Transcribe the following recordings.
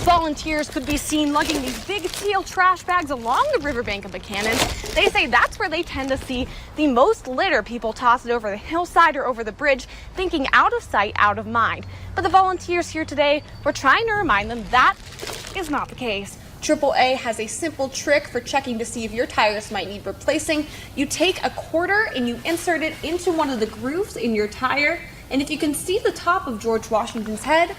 Volunteers could be seen lugging these big steel trash bags along the riverbank of Buchanan. They say that's where they tend to see the most litter. People toss it over the hillside or over the bridge, thinking out of sight, out of mind. But the volunteers here today were trying to remind them that is not the case. AAA has a simple trick for checking to see if your tires might need replacing. You take a quarter and you insert it into one of the grooves in your tire, and if you can see the top of George Washington's head,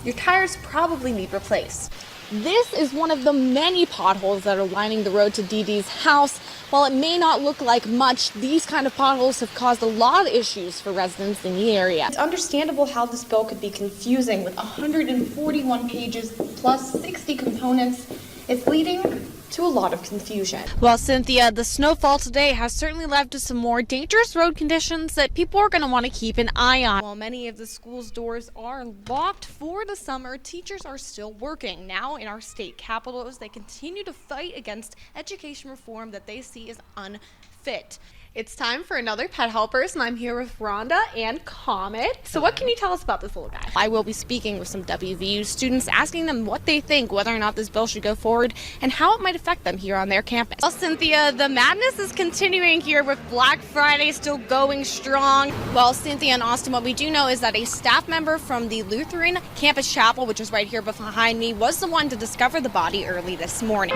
your tires probably need replaced. This is one of the many potholes that are lining the road to Dee Dee's house. While it may not look like much, these kind of potholes have caused a lot of issues for residents in the area. It's understandable how this bill could be confusing with 141 pages plus 60 components. It's leading to a lot of confusion. Well, Cynthia, the snowfall today has certainly led to some more dangerous road conditions that people are going to want to keep an eye on. While many of the schools' doors are locked for the summer, teachers are still working. Now in our state capital as they continue to fight against education reform that they see as unfit. It's time for another Pet Helpers, and I'm here with Rhonda and Comet. So what can you tell us about this little guy? I will be speaking with some WVU students, asking them what they think, whether or not this bill should go forward, and how it might affect them here on their campus. Well, Cynthia, the madness is continuing here with Black Friday still going strong. Well, Cynthia and Austin, what we do know is that a staff member from the Lutheran Campus Chapel, which is right here behind me, was the one to discover the body early this morning.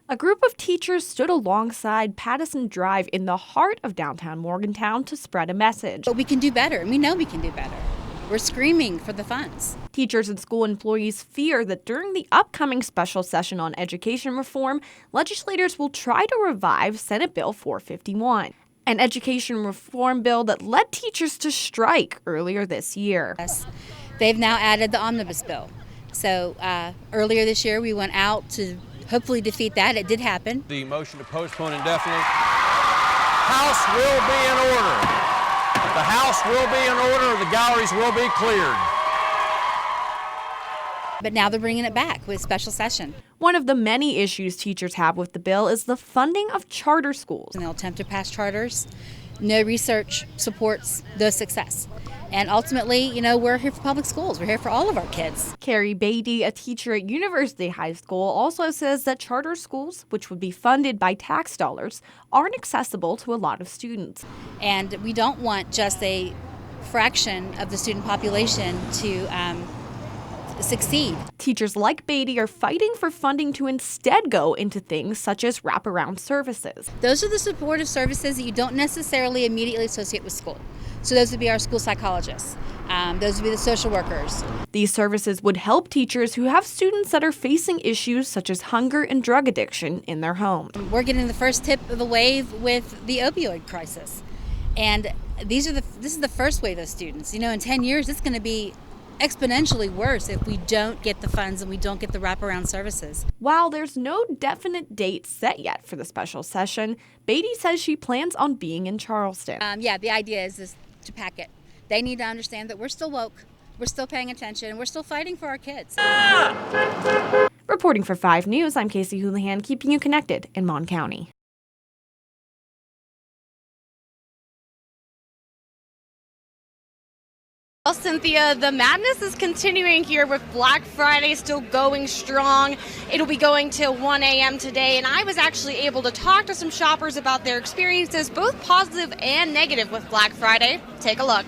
A group of teachers stood alongside Pattison Drive in the heart of downtown Morgantown to spread a message. But we can do better, and we know we can do better. We're screaming for the funds. Teachers and school employees fear that during the upcoming special session on education reform, legislators will try to revive Senate Bill 451, an education reform bill that led teachers to strike earlier this year. Yes. They've now added the omnibus bill. So earlier this year, we went out to hopefully defeat that. It did happen. The motion to postpone indefinitely. House will be in order. The House will be in order. The galleries will be cleared. But now they're bringing it back with special session. One of the many issues teachers have with the bill is the funding of charter schools. And they'll attempt to pass charters. No research supports the success. And ultimately, you know, we're here for public schools. We're here for all of our kids. Carrie Beatty, a teacher at University High School, also says that charter schools, which would be funded by tax dollars, aren't accessible to a lot of students. And we don't want just a fraction of the student population to succeed. Teachers like Beatty are fighting for funding to instead go into things such as wraparound services. Those are the supportive services that you don't necessarily immediately associate with school. So those would be our school psychologists. Those would be the social workers. These services would help teachers who have students that are facing issues such as hunger and drug addiction in their homes. We're getting the first tip of the wave with the opioid crisis. And this is the first wave of students. You know, in 10 years, it's going to be exponentially worse if we don't get the funds and we don't get the wraparound services. While there's no definite date set yet for the special session, Beatty says she plans on being in Charleston. The idea is to pack it. They need to understand that we're still woke, we're still paying attention, and we're still fighting for our kids. Reporting for 5 News, I'm Casey Hoolahan, keeping you connected in Mon County. Well, Cynthia, the madness is continuing here with Black Friday still going strong. It'll be going till 1 a.m. today, and I was actually able to talk to some shoppers about their experiences, both positive and negative, with Black Friday. Take a look.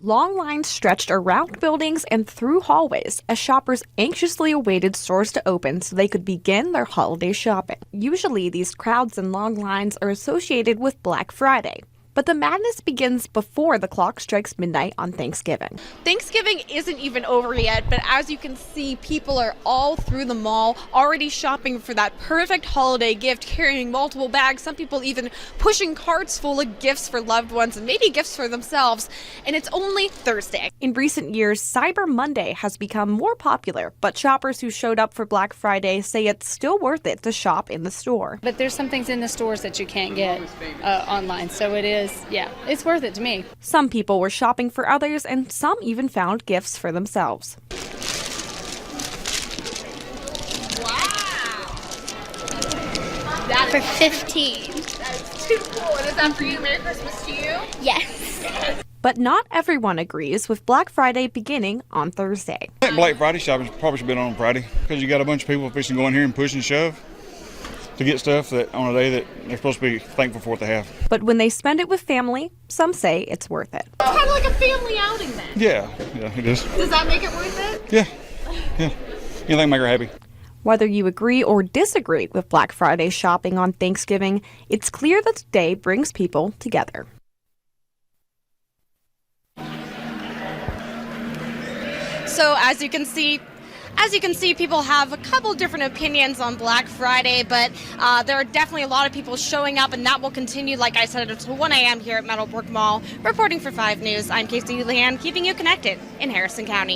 Long lines stretched around buildings and through hallways as shoppers anxiously awaited stores to open so they could begin their holiday shopping. Usually, these crowds and long lines are associated with Black Friday. But the madness begins before the clock strikes midnight on Thanksgiving. Thanksgiving isn't even over yet, but as you can see, people are all through the mall already shopping for that perfect holiday gift, carrying multiple bags, some people even pushing carts full of gifts for loved ones and maybe gifts for themselves. And it's only Thursday. In recent years, Cyber Monday has become more popular, but shoppers who showed up for Black Friday say it's still worth it to shop in the store. But there's some things in the stores that you can't get online, so it is. Yeah, it's worth it to me. Some people were shopping for others, and some even found gifts for themselves. Wow! That's for 15. That is too cool. And is that for you? Merry Christmas to you? Yes. But not everyone agrees with Black Friday beginning on Thursday. I think Black Friday shopping probably should be done on Friday because you got a bunch of people fixing to go in here and push and shove to get stuff that on a day that they're supposed to be thankful for what they have. But when they spend it with family, some say it's worth it. It's kind of like a family outing then. Yeah, it is. Does that make it worth it? Yeah. Anything make her happy. Whether you agree or disagree with Black Friday shopping on Thanksgiving, it's clear that the day brings people together. So as you can see, people have a couple different opinions on Black Friday, but there are definitely a lot of people showing up, and that will continue, like I said, until 1 a.m. here at Meadowbrook Mall. Reporting for 5 News, I'm Casey Hoolahan, keeping you connected in Harrison County.